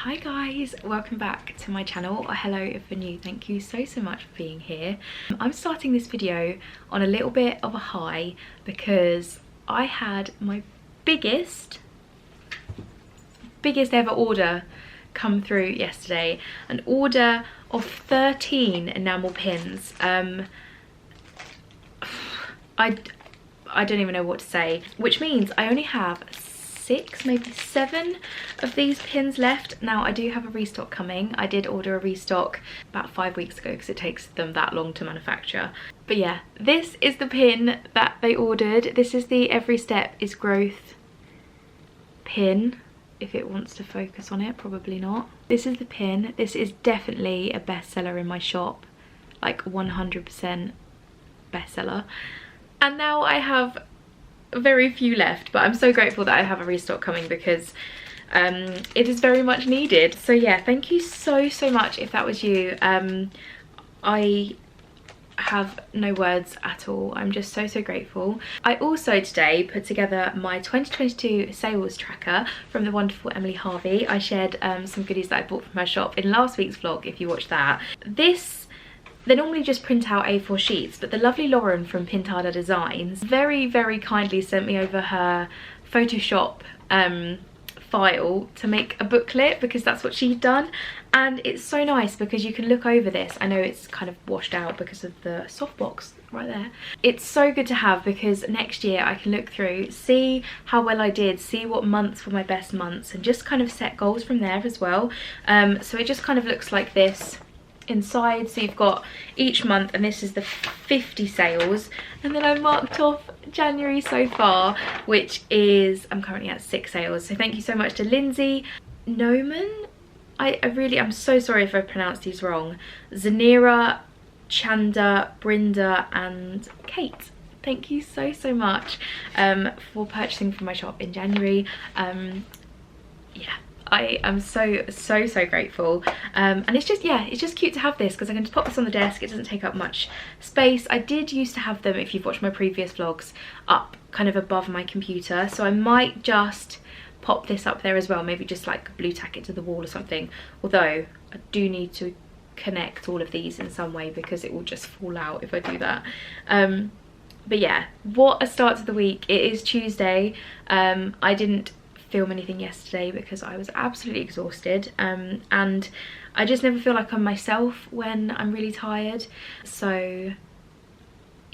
Hi guys, welcome back to my channel, or hello if you're new. Thank you so much for being here. I'm starting this video on a little bit of a high because I had my biggest ever order come through yesterday. An order of 13 enamel pins. I don't even know what to say, which means I only have 6, maybe 7 of these pins left. Now I do have a restock coming. I did order a restock about 5 weeks ago because it takes them that long to manufacture. But yeah, this is the pin that they ordered. This is the Every Step is Growth pin. If it wants to focus on it, probably not. This is the pin. This is definitely a bestseller in my shop, like 100% bestseller. And now I have very few left, but I'm so grateful that I have a restock coming because it is very much needed. So yeah, thank you so much if that was you. I have no words at all. I'm just so grateful. I also today put together my 2022 sales tracker from the wonderful Emily Harvey. I shared some goodies that I bought from her shop in last week's vlog, if you watched that. They normally just print out A4 sheets, but the lovely Lauren from Pintada Designs very kindly sent me over her Photoshop file to make a booklet, because that's what she'd done. And it's so nice because you can look over this. I know it's kind of washed out because of the softbox right there. It's so good to have because next year I can look through, see how well I did, see what months were my best months, and just kind of set goals from there as well. So it just kind of looks like this inside. So you've got each month, and this is the 50 sales, and then I marked off January so far, which is, I'm currently at 6 sales. So thank you so much to Lindsay, Noman, I'm so sorry if I pronounced these wrong, Zanira, Chanda, Brinda and Kate. Thank you so much for purchasing from my shop in January. Yeah, I am so grateful, and it's just, yeah, it's just cute to have this because I can just pop this on the desk. It doesn't take up much space. I did used to have them, if you've watched my previous vlogs, up kind of above my computer, so I might just pop this up there as well, maybe just like blue tack it to the wall or something, although I do need to connect all of these in some way because it will just fall out if I do that. But yeah, what a start to the week. It is Tuesday. I didn't film anything yesterday because I was absolutely exhausted, and I just never feel like I'm myself when I'm really tired, so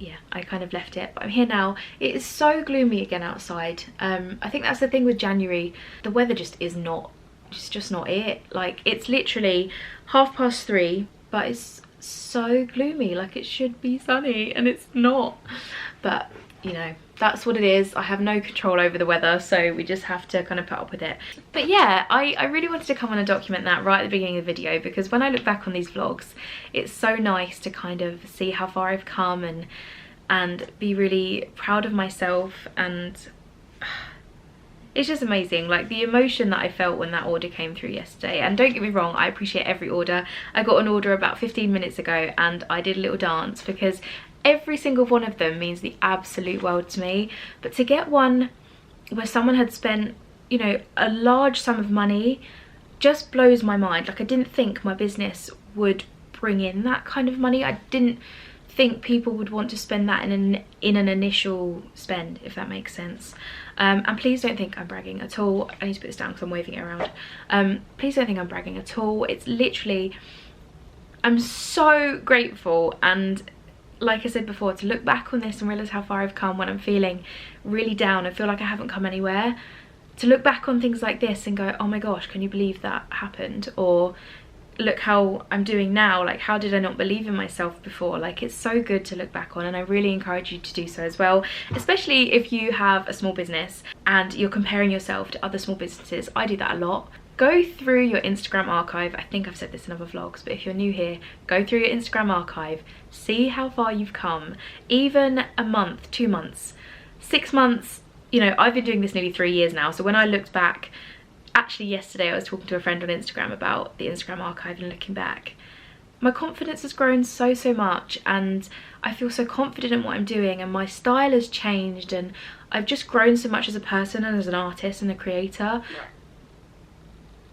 yeah, I kind of left it. But I'm here now. It is so gloomy again outside. I think that's the thing with January, the weather just is not, it's just not it. Like, it's literally 3:30, but it's so gloomy. Like, it should be sunny and it's not. But you know, that's what it is. I have no control over the weather, so we just have to kind of put up with it. But yeah, I really wanted to come on and document that right at the beginning of the video, because when I look back on these vlogs, it's so nice to kind of see how far I've come and be really proud of myself. And it's just amazing, like the emotion that I felt when that order came through yesterday. And don't get me wrong, I appreciate every order. I got an order about 15 minutes ago and I did a little dance because every single one of them means the absolute world to me. But to get one where someone had spent, you know, a large sum of money just blows my mind. Like, I didn't think my business would bring in that kind of money. I didn't think people would want to spend that in an initial spend, if that makes sense. And please don't think I'm bragging at all. I need to put this down because I'm waving it around. Please don't think I'm bragging at all. It's literally, I'm so grateful. And like I said before, to look back on this and realise how far I've come when I'm feeling really down and feel like I haven't come anywhere, to look back on things like this and go, oh my gosh, can you believe that happened? Or look how I'm doing now, like how did I not believe in myself before? Like, it's so good to look back on, and I really encourage you to do so as well, especially if you have a small business and you're comparing yourself to other small businesses. I do that a lot. Go through your Instagram archive. I think I've said this in other vlogs, but if you're new here, go through your Instagram archive, see how far you've come. Even a month, 2 months, 6 months, you know, I've been doing this nearly 3 years now. So when I looked back, actually yesterday I was talking to a friend on Instagram about the Instagram archive and looking back, my confidence has grown so much, and I feel so confident in what I'm doing, and my style has changed, and I've just grown so much as a person and as an artist and a creator.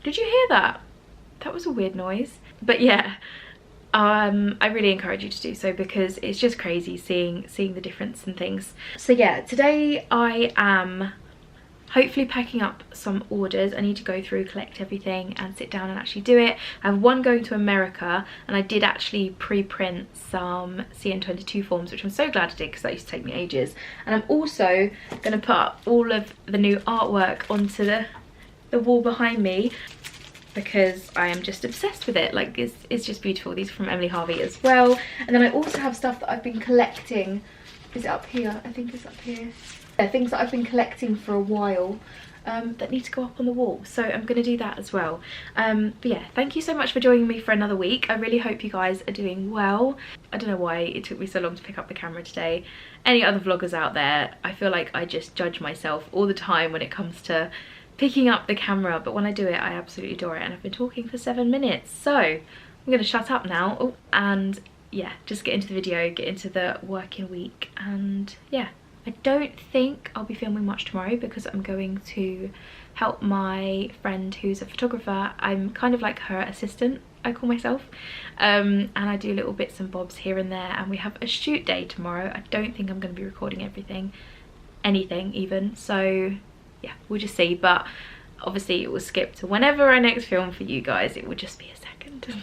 Did you hear that? that was a weird noise. But yeah, I really encourage you to do so because it's just crazy seeing the difference in things. So yeah, today I am hopefully packing up some orders. I need to go through, collect everything and sit down and actually do it. I have one going to America, and I did actually pre-print some CN22 forms, which I'm so glad I did because that used to take me ages. And I'm also going to put up all of the new artwork onto the wall behind me because I am just obsessed with it. Like, it's just beautiful. These are from Emily Harvey as well. And then I also have stuff that I've been collecting. Is it up here? I think it's up here. Things that I've been collecting for a while that need to go up on the wall, so I'm going to do that as well. But yeah, thank you so much for joining me for another week. I really hope you guys are doing well. I don't know why it took me so long to pick up the camera today. Any other vloggers out there, I feel like I just judge myself all the time when it comes to picking up the camera, but when I do it I absolutely adore it. And I've been talking for 7 minutes, so I'm going to shut up now. And yeah, just get into the video, get into the working week. And yeah, I don't think I'll be filming much tomorrow because I'm going to help my friend who's a photographer. I'm kind of like her assistant, I call myself, and I do little bits and bobs here and there, and we have a shoot day tomorrow. I don't think I'm going to be recording anything even, so yeah, we'll just see. But obviously it will skip to whenever I next film for you guys. It will just be a second.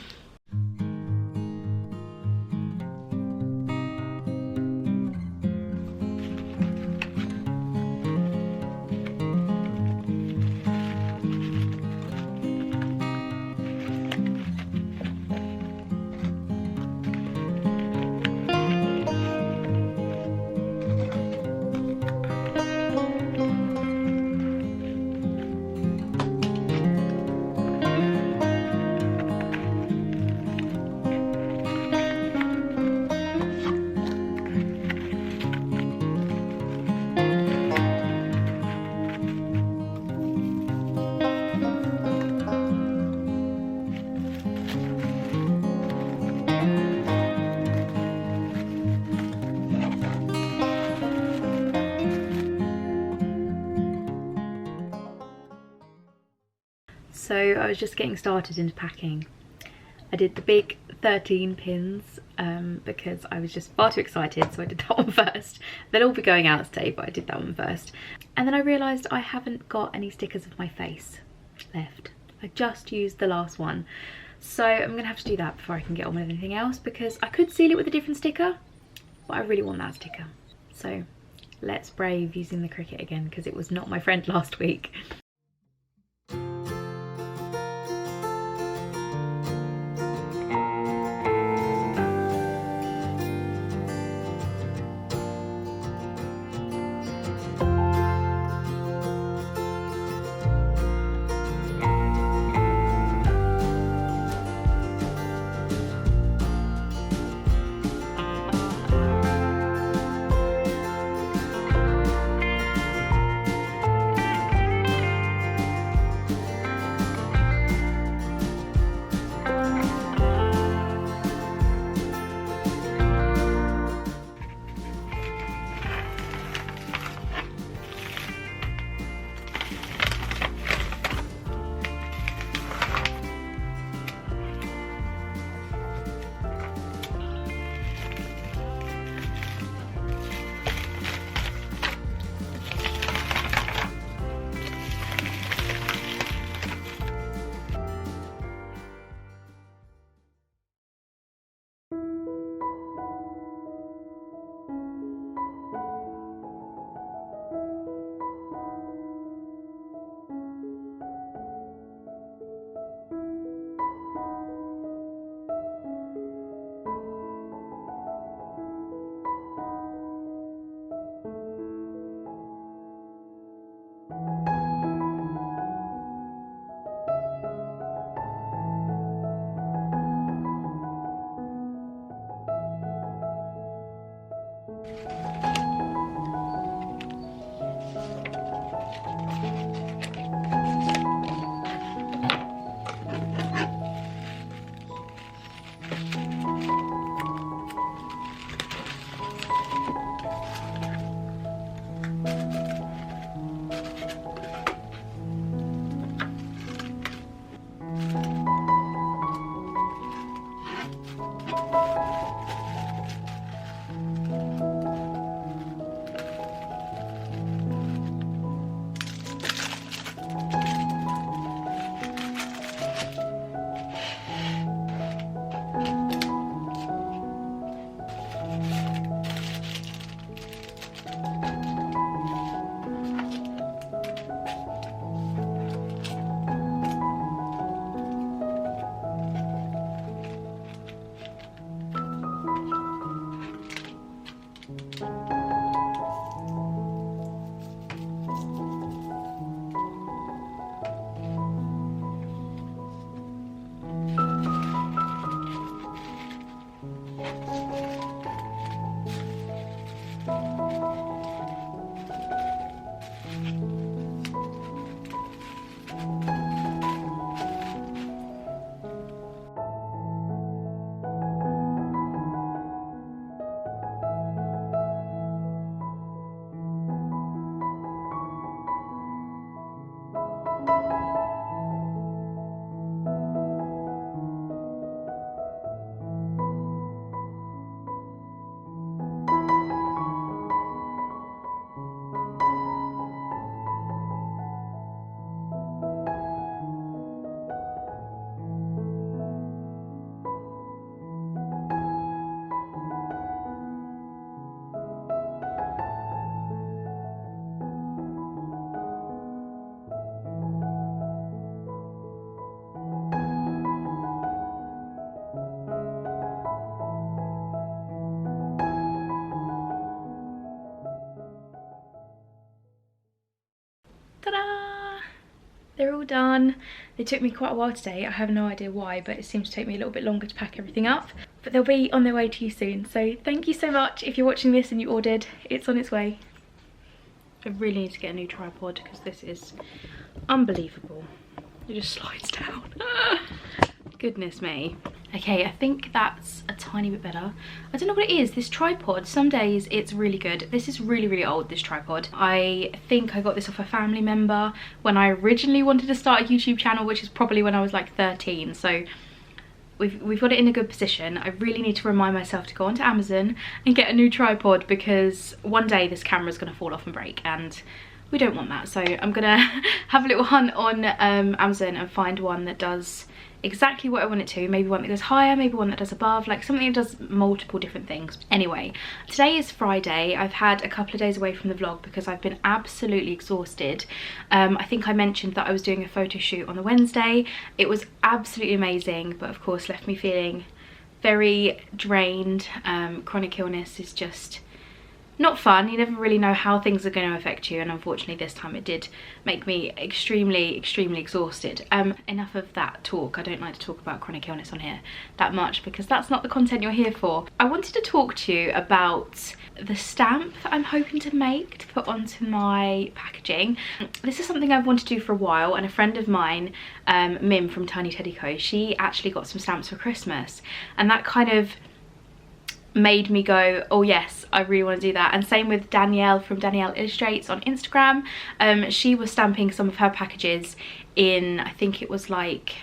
So I was just getting started into packing. I did the big 13 pins because I was just far too excited, so I did that one first. They'll all be going out today, but I did that one first. And then I realised I haven't got any stickers of my face left. I just used the last one. So I'm going to have to do that before I can get on with anything else, because I could seal it with a different sticker, but I really want that sticker. So let's brave using the Cricut again, because it was not my friend last week. all done. They took me quite a while today. I have no idea why, but it seems to take me a little bit longer to pack everything up. But they'll be on their way to you soon. So thank you so much. If you're watching this and you ordered, it's on its way. I really need to get a new tripod because this is unbelievable. It just slides down. Goodness me. Okay, I think that's a tiny bit better. I don't know what it is, this tripod, some days it's really good. This is really, really old, this tripod. I think I got this off a family member when I originally wanted to start a YouTube channel, which is probably when I was like 13. So we've got it in a good position. I really need to remind myself to go onto Amazon and get a new tripod, because one day this camera's gonna fall off and break, and we don't want that. So I'm gonna have a little hunt on Amazon and find one that does exactly what I want it to. Maybe one that goes higher, maybe one that does above, like something that does multiple different things. Anyway, today is Friday. I've had a couple of days away from the vlog because I've been absolutely exhausted. I think I mentioned that I was doing a photo shoot on the Wednesday. It was absolutely amazing, but of course left me feeling very drained. Chronic illness is just not fun. You never really know how things are going to affect you, and unfortunately this time it did make me extremely exhausted. Enough of that talk. I don't like to talk about chronic illness on here that much because that's not the content you're here for. I wanted to talk to you about the stamp that I'm hoping to make to put onto my packaging. This is something I've wanted to do for a while, and a friend of mine, Mim from Tiny Teddy Co, she actually got some stamps for Christmas, and that kind of made me go, oh yes, I really want to do that. And same with Danielle from Danielle Illustrates on Instagram. She was stamping some of her packages in, I think it was like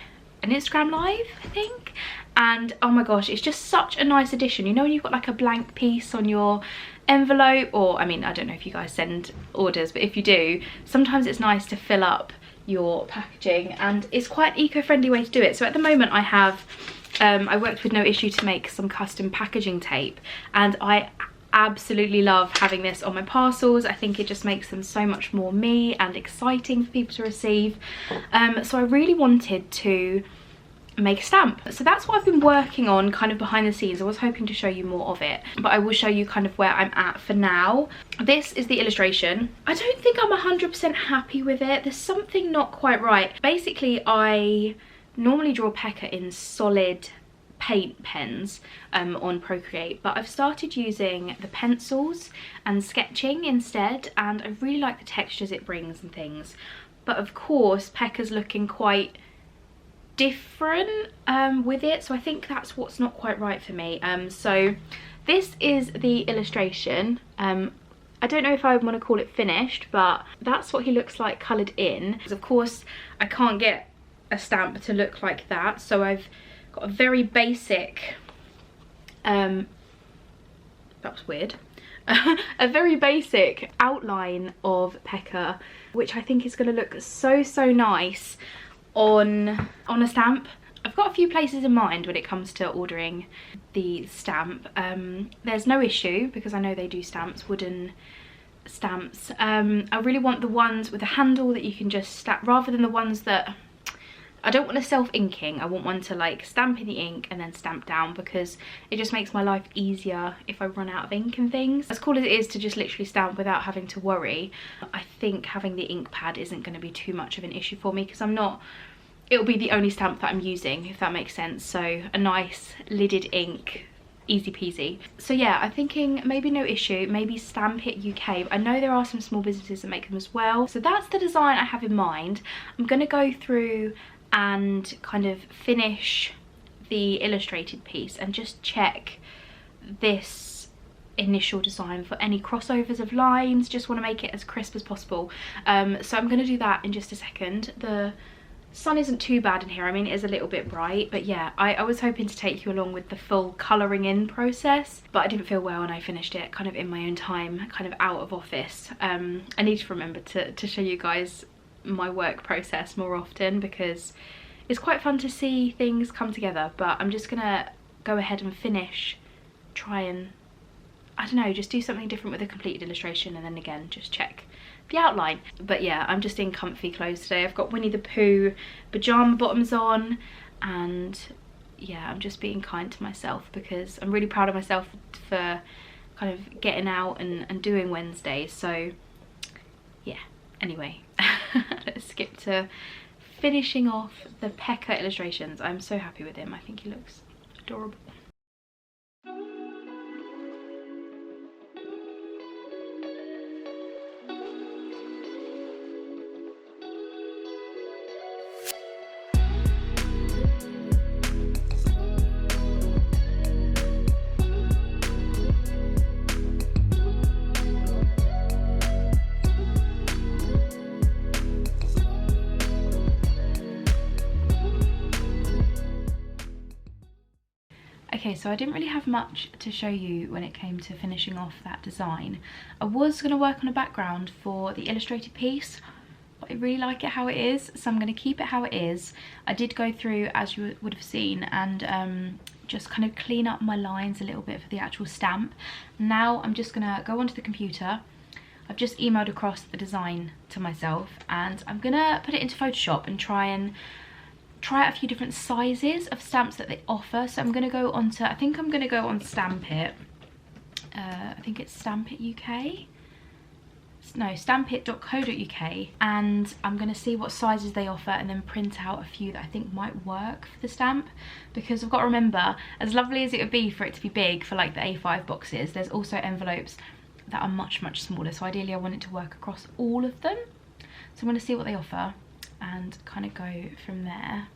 an Instagram live, I think. And oh my gosh, it's just such a nice addition. You know when you've got like a blank piece on your envelope, or I mean, I don't know if you guys send orders, but if you do, sometimes it's nice to fill up your packaging, and it's quite an eco-friendly way to do it. So at the moment I have I worked with No Issue to make some custom packaging tape, and I absolutely love having this on my parcels. I think it just makes them so much more me and exciting for people to receive. So I really wanted to make a stamp. So that's what I've been working on kind of behind the scenes. I was hoping to show you more of it, but I will show you kind of where I'm at for now. This is the illustration. I don't think I'm 100% happy with it. There's something not quite right. Basically, I normally draw Pekka in solid paint pens on Procreate, but I've started using the pencils and sketching instead, and I really like the textures it brings and things. But of course Pekka's looking quite different with it, so I think that's what's not quite right for me. So this is the illustration. I don't know if I want to call it finished, but that's what he looks like coloured in. Because of course I can't get a stamp to look like that, so I've got a very basic that was weird a very basic outline of Pekka, which I think is going to look so nice on a stamp. I've got a few places in mind when it comes to ordering the stamp. There's No Issue, because I know they do stamps, wooden stamps. I really want the ones with a handle that you can just stamp, rather than the ones that, I don't want a self-inking. I want one to like stamp in the ink and then stamp down, because it just makes my life easier if I run out of ink and things. As cool as it is to just literally stamp without having to worry, I think having the ink pad isn't going to be too much of an issue for me, because it'll be the only stamp that I'm using, if that makes sense. So a nice lidded ink, easy peasy. So yeah, I'm thinking maybe No Issue, maybe Stamp It UK. I know there are some small businesses that make them as well. So that's the design I have in mind. I'm going to go through and kind of finish the illustrated piece and just check this initial design for any crossovers of lines. Just want to make it as crisp as possible. So I'm going to do that in just a second. The sun isn't too bad in here. I mean, it is a little bit bright, but yeah, I was hoping to take you along with the full colouring in process, but I didn't feel well and I finished it kind of in my own time, kind of out of office. I need to remember to show you guys my work process more often, because it's quite fun to see things come together. But I'm just gonna go ahead and finish, try and, I don't know, just do something different with a completed illustration, and then again just check the outline. But yeah, I'm just in comfy clothes today. I've got Winnie the Pooh pyjama bottoms on, and yeah, I'm just being kind to myself because I'm really proud of myself for kind of getting out and doing Wednesdays. So yeah, anyway, let's skip to finishing off the Pekka illustrations. I'm so happy with him. I think he looks adorable. Okay, so I didn't really have much to show you when it came to finishing off that design. I was going to work on a background for the illustrated piece, but I really like it how it is, so I'm going to keep it how it is. I did go through, as you would have seen, and just kind of clean up my lines a little bit for the actual stamp. Now I'm just going to go onto the computer. I've just emailed across the design to myself, and I'm going to put it into Photoshop and try out a few different sizes of stamps that they offer. So I'm going to go on to, I think I'm going to go on Stampit. I think it's Stampit UK. No, stampit.co.uk, and I'm going to see what sizes they offer and then print out a few that I think might work for the stamp, because I've got to remember, as lovely as it would be for it to be big for like the A5 boxes, there's also envelopes that are much smaller, so ideally I want it to work across all of them. So I'm going to see what they offer and kind of go from there.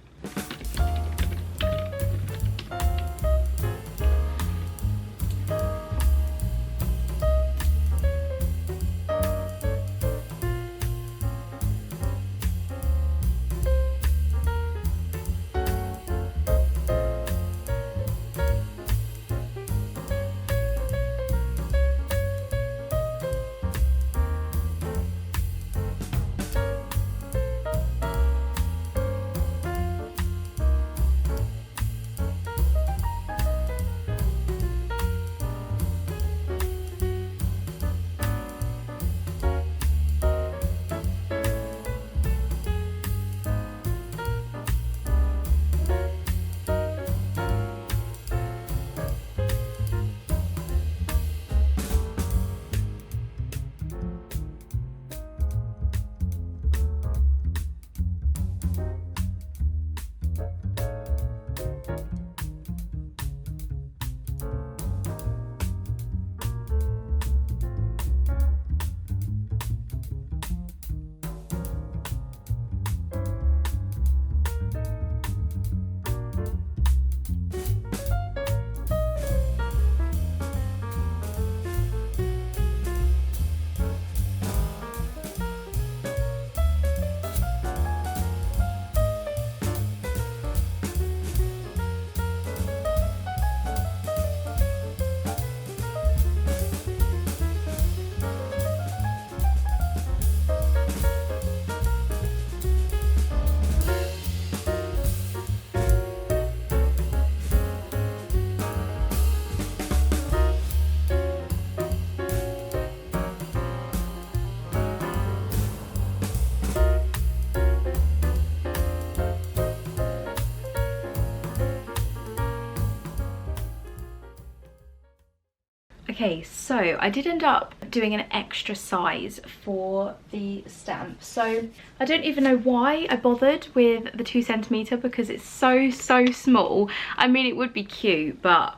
Okay, so I did end up doing an extra size for the stamp. So I don't even know why I bothered with the 2 centimeter, because it's so small. I mean, it would be cute, but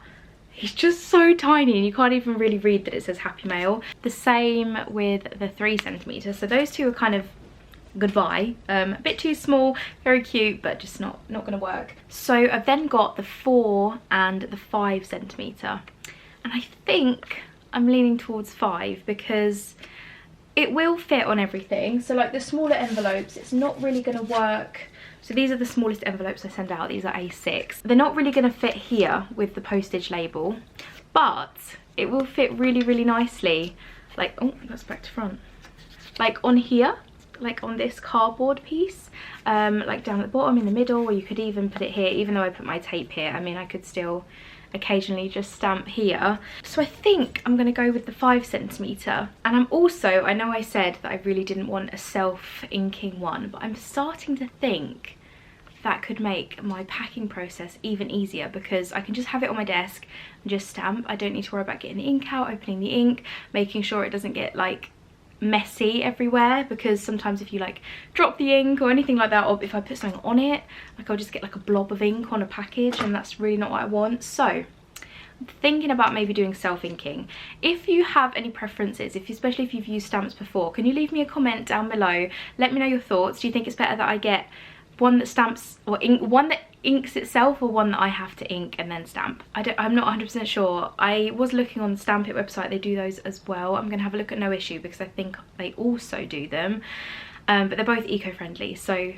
he's just so tiny and you can't even really read that it says Happy Mail. The same with the 3 centimeter. So those two are kind of goodbye. A bit too small, very cute, but just not gonna work. So I've then got the 4 and the 5 centimeter. And I think I'm leaning towards 5 because it will fit on everything. So like the smaller envelopes, it's not really going to work. So these are the smallest envelopes I send out. These are A6. They're not really going to fit here with the postage label, but it will fit really nicely. Like, oh, that's back to front. Like on here, like on this cardboard piece, like down at the bottom, in the middle, or you could even put it here. Even though I put my tape here, I mean, I could still occasionally just stamp here. So I think I'm going to go with the 5 centimeter. And I'm also, I know I said that I really didn't want a self-inking one, but I'm starting to think that could make my packing process even easier, because I can just have it on my desk and just stamp. I don't need to worry about getting the ink out, opening the ink, making sure it doesn't get like messy everywhere, because sometimes if you like drop the ink or anything like that, or if I put something on it, like I'll just get like a blob of ink on a package, and that's really not what I want. So I'm thinking about maybe doing self-inking. If you have any preferences, especially if you've used stamps before, can you leave me a comment down below? Let me know your thoughts. Do you think it's better that I get one that stamps or one that inks itself, or one that I have to ink and then stamp? I'm not 100% sure. I was looking on the Stamp It website, they do those as well. I'm gonna have a look at No Issue because I think they also do them, but they're both eco-friendly, so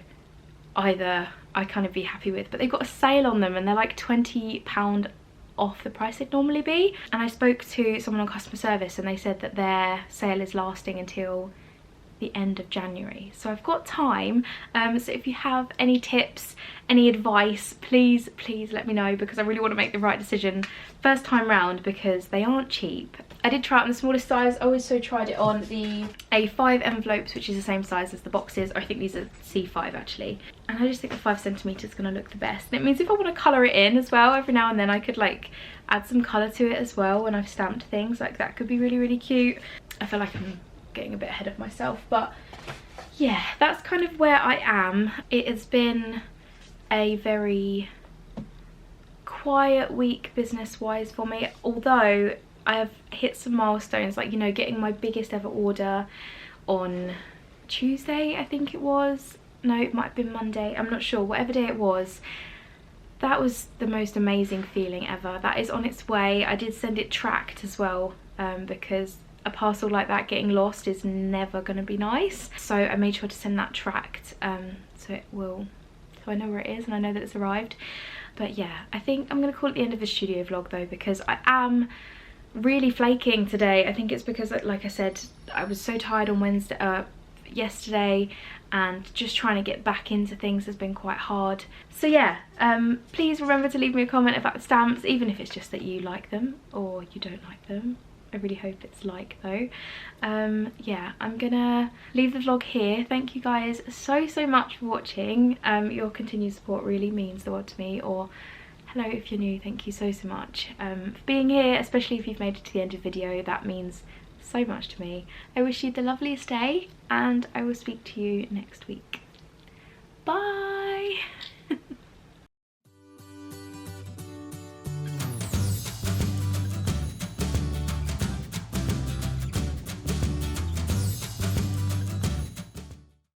either I kind of be happy with. But they've got a sale on them and they're like £20 off the price it'd normally be. And I spoke to someone on customer service and they said that their sale is lasting until the end of January, so I've got time. So if you have any tips, any advice, please let me know, because I really want to make the right decision first time round, because they aren't cheap. I did try it on the smallest size. I also tried it on the A5 envelopes, which is the same size as the boxes. I think these are C5 actually, and I just think the 5cm is going to look the best. And it means if I want to colour it in as well every now and then, I could like add some colour to it as well when I've stamped things. Like that could be really cute. I feel like I'm getting a bit ahead of myself, but yeah, that's kind of where I am. It has been a very quiet week business wise for me, although I have hit some milestones, like, you know, getting my biggest ever order on Tuesday, I think it was. No, it might have been Monday, I'm not sure, whatever day it was. That was the most amazing feeling ever. That is on its way. I did send it tracked as well, because a parcel like that getting lost is never going to be nice. So I made sure to send that tracked, so I know where it is and I know that it's arrived. But yeah, I think I'm going to call it the end of the studio vlog though, because I am really flaking today. I think it's because, like I said, I was so tired on yesterday, and just trying to get back into things has been quite hard. So yeah, please remember to leave me a comment about stamps, even if it's just that you like them or you don't like them. I really hope it's like though. Yeah, I'm gonna leave the vlog here. Thank you guys so much for watching. Your continued support really means the world to me. Or hello if you're new, thank you so much for being here, especially if you've made it to the end of the video. That means so much to me. I wish you the loveliest day, and I will speak to you next week. Bye.